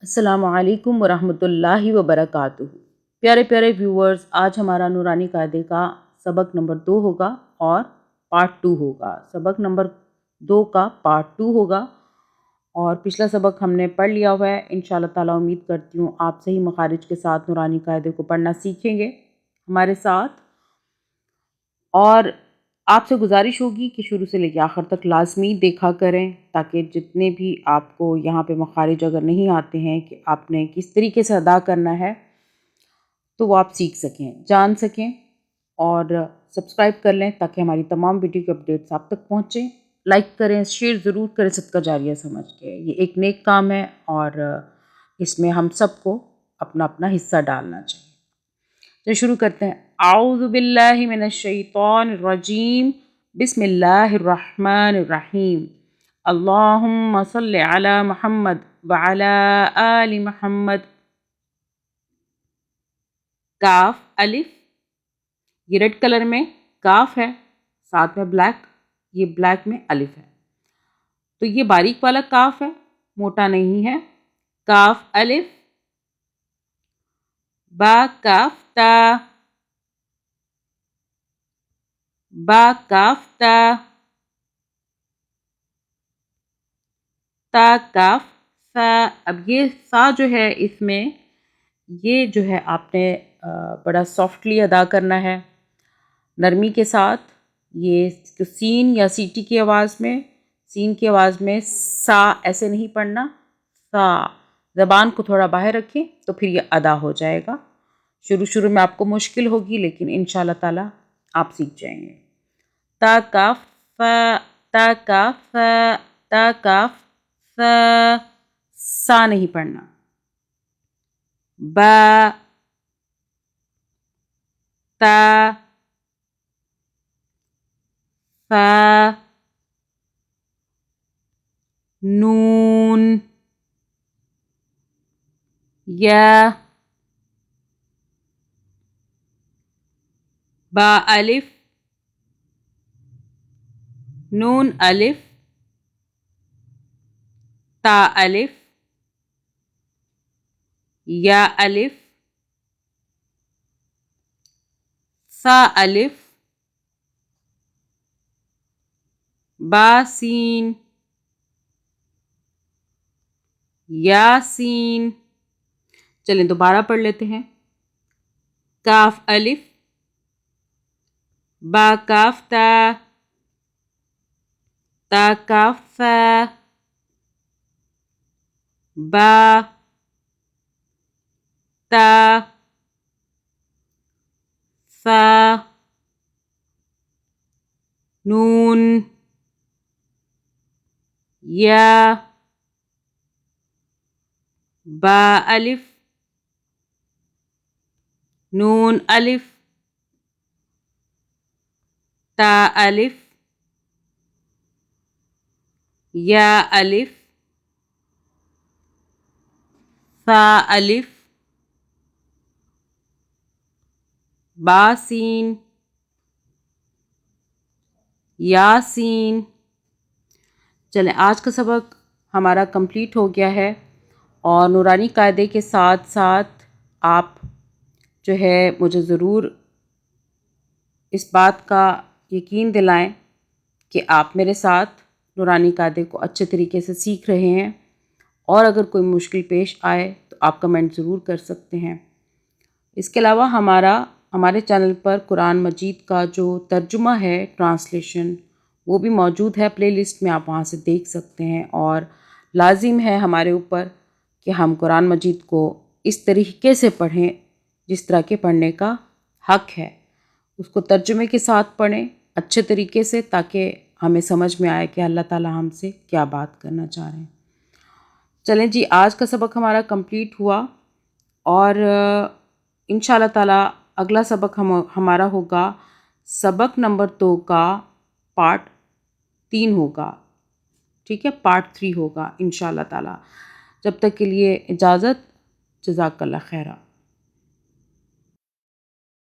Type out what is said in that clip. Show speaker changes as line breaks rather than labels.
السلام علیکم ورحمۃ اللہ وبرکاتہ۔ پیارے پیارے ویورز، آج ہمارا نورانی قاعدے کا سبق نمبر 2 ہوگا اور پارٹ 2 ہوگا۔ سبق نمبر 2 کا پارٹ 2 ہوگا اور پچھلا سبق ہم نے پڑھ لیا ہوا ہے۔ انشاءاللہ تعالیٰ امید کرتی ہوں آپ صحیح مخارج کے ساتھ نورانی قاعدے کو پڑھنا سیکھیں گے ہمارے ساتھ، اور آپ سے گزارش ہوگی کہ شروع سے لے کے آخر تک لازمی دیکھا کریں، تاکہ جتنے بھی آپ کو یہاں پہ مخارج اگر نہیں آتے ہیں کہ آپ نے کس طریقے سے ادا کرنا ہے تو وہ آپ سیکھ سکیں، جان سکیں، اور سبسکرائب کر لیں تاکہ ہماری تمام ویڈیو کے اپڈیٹس آپ تک پہنچیں۔ لائک کریں، شیئر ضرور کریں، صدقہ جاریہ سمجھ کے، یہ ایک نیک کام ہے اور اس میں ہم سب کو اپنا اپنا حصہ ڈالنا چاہیے۔ تو شروع کرتے ہیں۔ اعوذ باللہ من الشیطان الرجیم، بسم اللہ الرحمن الرحیم۔ اللہم صلی علی محمد وعلی آل محمد۔ کاف الف، یہ ریڈ کلر میں کاف ہے، ساتھ میں بلیک، یہ بلیک میں الف ہے، تو یہ باریک والا کاف ہے، موٹا نہیں ہے۔ کاف الف، با کاف تا، با کاف تا، تا کاف سا۔ اب یہ سا جو ہے اس میں یہ جو ہے آپ نے بڑا سافٹلی ادا کرنا ہے، نرمی کے ساتھ۔ یہ سین یا سیٹی کی آواز میں، سین کی آواز میں سا ایسے نہیں پڑھنا، سا زبان کو تھوڑا باہر رکھیں تو پھر یہ ادا ہو جائے گا۔ شروع میں آپ کو مشکل ہوگی لیکن انشاءاللہ تعالیٰ آپ سیکھ جائیں گے۔ تا کاف فا، تا کاف فا، تا کاف فا، سا نہیں پڑھنا۔ با، تا، فا، نون، یا، با الف، نون الف، تا الف، یا الف، سا الف، با سین، یا سین۔ چلیں دوبارہ پڑھ لیتے ہیں۔ کاف الف، با کاف تا، تا کاف فا، با، تا، فا، نون، یا، با الف، نون الف، تا الف، یا الف، سا الف، با سین، یا سین۔ چلیں آج کا سبق ہمارا کمپلیٹ ہو گیا ہے، اور نورانی قاعدے کے ساتھ ساتھ آپ جو ہے مجھے ضرور اس بات کا یقین دلائیں کہ آپ میرے ساتھ نورانی قاعدے کو اچھے طریقے سے سیکھ رہے ہیں، اور اگر کوئی مشکل پیش آئے تو آپ کمنٹ ضرور کر سکتے ہیں۔ اس کے علاوہ ہمارے چینل پر قرآن مجید کا جو ترجمہ ہے، ٹرانسلیشن، وہ بھی موجود ہے پلے لسٹ میں، آپ وہاں سے دیکھ سکتے ہیں، اور لازم ہے ہمارے اوپر کہ ہم قرآن مجید کو اس طریقے سے پڑھیں جس طرح کے پڑھنے کا حق ہے، اس کو ترجمے کے ساتھ پڑھیں اچھے طریقے سے، تاکہ ہمیں سمجھ میں آئے کہ اللہ تعالیٰ ہم سے کیا بات کرنا چاہ رہے ہیں۔ چلیں جی، آج کا سبق ہمارا کمپلیٹ ہوا، اور انشاءاللہ تعالیٰ اگلا سبق ہمارا ہوگا سبق نمبر 2 کا پارٹ 3 ہوگا، ٹھیک ہے، پارٹ 3 ہوگا انشاءاللہ تعالیٰ۔ جب تک کے لیے اجازت، جزاک اللہ خیرہ۔